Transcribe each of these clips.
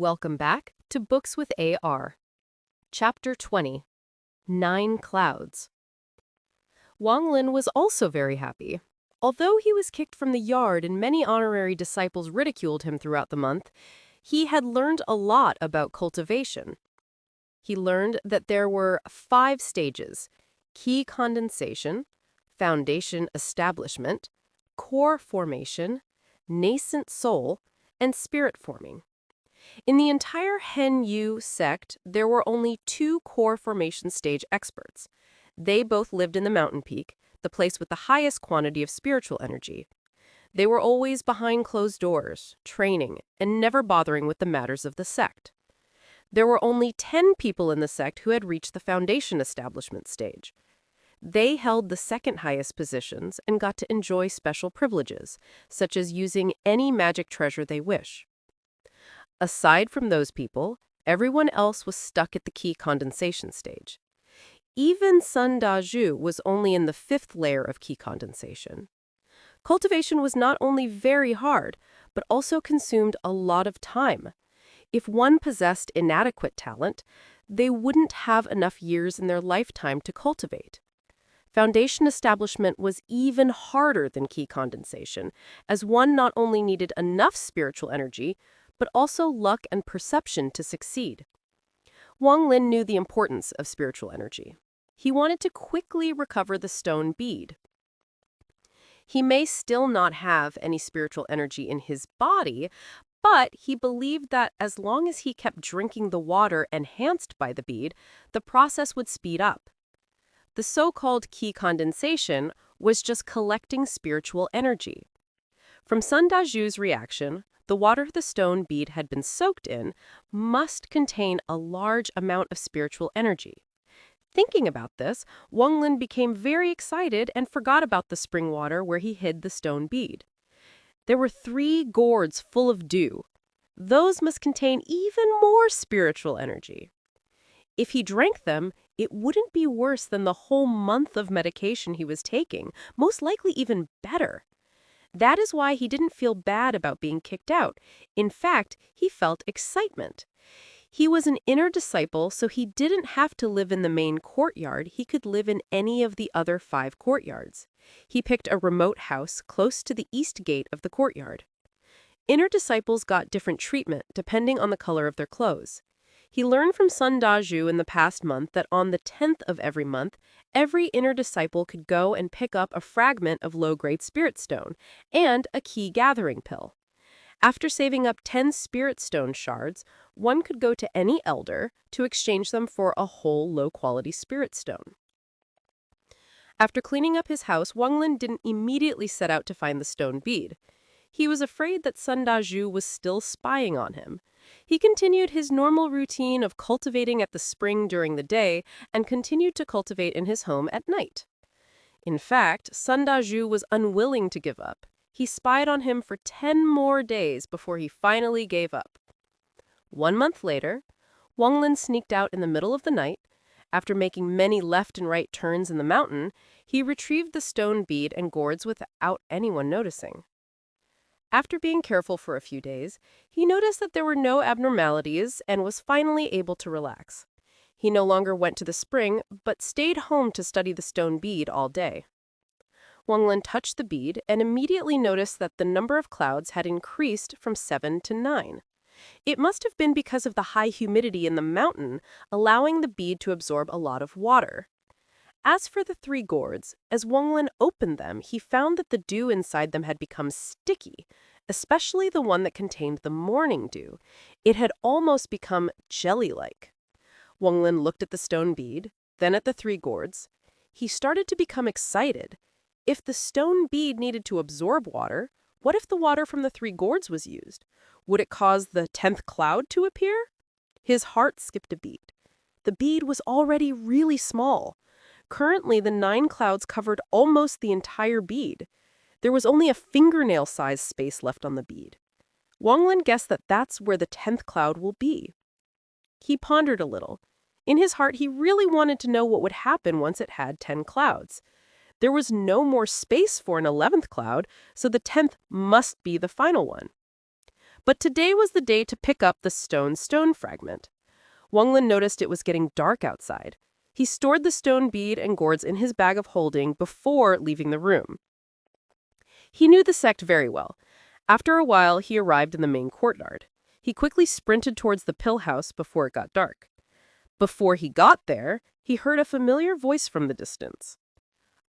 Welcome back to Books with AR. Chapter 20, 9 Clouds. Wang Lin was also very happy. Although he was kicked from the yard and many honorary disciples ridiculed him throughout the month, he had learned a lot about cultivation. He learned that there were 5 stages: key condensation, foundation establishment, core formation, nascent soul, and spirit forming. In the entire Heng Yue Sect, there were only 2 core formation stage experts. They both lived in the mountain peak, the place with the highest quantity of spiritual energy. They were always behind closed doors, training, and never bothering with the matters of the sect. There were only 10 people in the sect who had reached the foundation establishment stage. They held the second highest positions and got to enjoy special privileges, such as using any magic treasure they wish. Aside from those people, everyone else was stuck at the key condensation stage. Even Sun Dazhu was only in the 5th layer of key condensation. Cultivation was not only very hard, but also consumed a lot of time. If one possessed inadequate talent, they wouldn't have enough years in their lifetime to cultivate. Foundation establishment was even harder than key condensation, as one not only needed enough spiritual energy, but also luck and perception to succeed. Wang Lin knew the importance of spiritual energy. He wanted to quickly recover the stone bead. He may still not have any spiritual energy in his body, but he believed that as long as he kept drinking the water enhanced by the bead, the process would speed up. The so-called key condensation was just collecting spiritual energy. From Sun Dazhu's reaction, the water the stone bead had been soaked in must contain a large amount of spiritual energy. Thinking about this, Wang Lin became very excited and forgot about the spring water where he hid the stone bead. There were 3 gourds full of dew. Those must contain even more spiritual energy. If he drank them, it wouldn't be worse than the whole month of medication he was taking, most likely even better. That is why he didn't feel bad about being kicked out. In fact, he felt excitement. He was an inner disciple, so he didn't have to live in the main courtyard. He could live in any of the other 5 courtyards. He picked a remote house close to the east gate of the courtyard. Inner disciples got different treatment depending on the color of their clothes. He learned from Sun Dazhu in the past month that on the 10th of every month, every inner disciple could go and pick up a fragment of low-grade spirit stone and a key gathering pill. After saving up 10 spirit stone shards, one could go to any elder to exchange them for a whole low-quality spirit stone. After cleaning up his house, Wang Lin didn't immediately set out to find the stone bead. He was afraid that Sun Dazhu was still spying on him. He continued his normal routine of cultivating at the spring during the day and continued to cultivate in his home at night. In fact, Sun Dazhu was unwilling to give up. He spied on him for 10 more days before he finally gave up. 1 month later, Wang Lin sneaked out in the middle of the night. After making many left and right turns in the mountain, he retrieved the stone bead and gourds without anyone noticing. After being careful for a few days, he noticed that there were no abnormalities and was finally able to relax. He no longer went to the spring, but stayed home to study the stone bead all day. Wang Lin touched the bead and immediately noticed that the number of clouds had increased from 7 to 9. It must have been because of the high humidity in the mountain, allowing the bead to absorb a lot of water. As for the 3 gourds, as Wang Lin opened them, he found that the dew inside them had become sticky, especially the one that contained the morning dew. It had almost become jelly-like. Wang Lin looked at the stone bead, then at the 3 gourds. He started to become excited. If the stone bead needed to absorb water, what if the water from the 3 gourds was used? Would it cause the 10th cloud to appear? His heart skipped a beat. The bead was already really small. Currently, the 9 clouds covered almost the entire bead. There was only a fingernail-sized space left on the bead. Wang Lin guessed that that's where the 10th cloud will be. He pondered a little. In his heart, he really wanted to know what would happen once it had 10 clouds. There was no more space for an 11th cloud, so the 10th must be the final one. But today was the day to pick up the stone fragment. Wang Lin noticed it was getting dark outside. He stored the stone bead and gourds in his bag of holding before leaving the room. He knew the sect very well. After a while, he arrived in the main courtyard. He quickly sprinted towards the pill house before it got dark. Before he got there, he heard a familiar voice from the distance.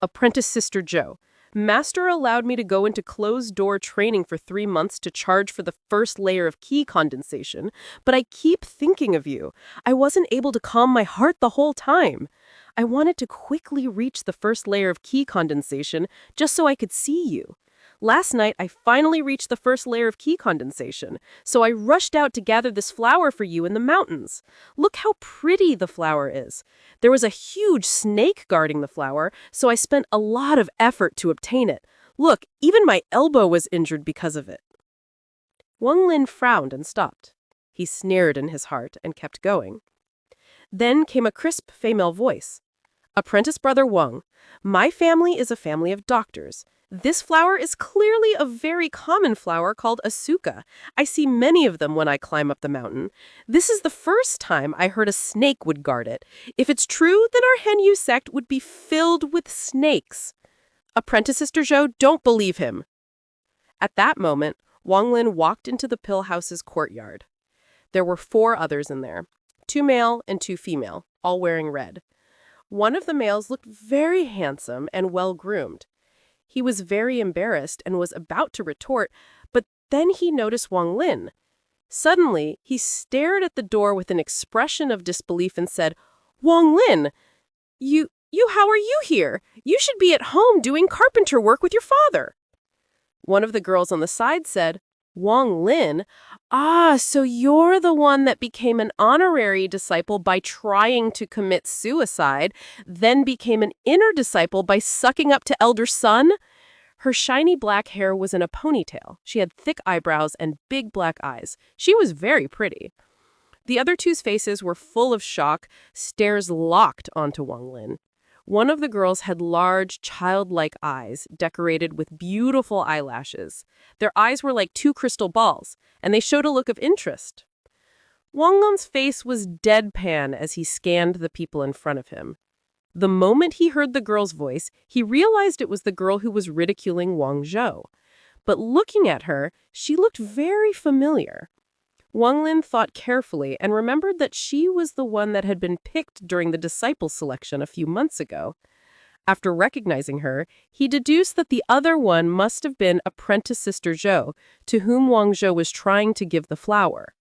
Apprentice Sister Joe, Master allowed me to go into closed-door training for 3 months to charge for the first layer of key condensation, but I keep thinking of you. I wasn't able to calm my heart the whole time. I wanted to quickly reach the first layer of key condensation just so I could see you. Last night, I finally reached the first layer of key condensation, so I rushed out to gather this flower for you in the mountains. Look how pretty the flower is. There was a huge snake guarding the flower, so I spent a lot of effort to obtain it. Look, even my elbow was injured because of it. Wang Lin frowned and stopped. He sneered in his heart and kept going. Then came a crisp female voice. Apprentice Brother Wang, my family is a family of doctors. This flower is clearly a very common flower called asuka. I see many of them when I climb up the mountain. This is the first time I heard a snake would guard it. If it's true, then our Heng Yue Sect would be filled with snakes. Apprentice Sister Zhou, don't believe him. At that moment, Wang Lin walked into the pill house's courtyard. There were 4 others in there, 2 male and 2 female, all wearing red. One of the males looked very handsome and well-groomed. He was very embarrassed and was about to retort, but then he noticed Wang Lin. Suddenly, he stared at the door with an expression of disbelief and said, Wang Lin, how are you here? You should be at home doing carpenter work with your father. One of the girls on the side said, Wang Lin? Ah, so you're the one that became an honorary disciple by trying to commit suicide, then became an inner disciple by sucking up to Elder Sun? Her shiny black hair was in a ponytail. She had thick eyebrows and big black eyes. She was very pretty. The other 2's faces were full of shock, stares locked onto Wang Lin. One of the girls had large, childlike eyes, decorated with beautiful eyelashes. Their eyes were like 2 crystal balls, and they showed a look of interest. Wang Lin's face was deadpan as he scanned the people in front of him. The moment he heard the girl's voice, he realized it was the girl who was ridiculing Wang Zhou. But looking at her, she looked very familiar. Wang Lin thought carefully and remembered that she was the one that had been picked during the disciple selection a few months ago. After recognizing her, he deduced that the other one must have been Apprentice Sister Zhou, to whom Wang Zhou was trying to give the flower.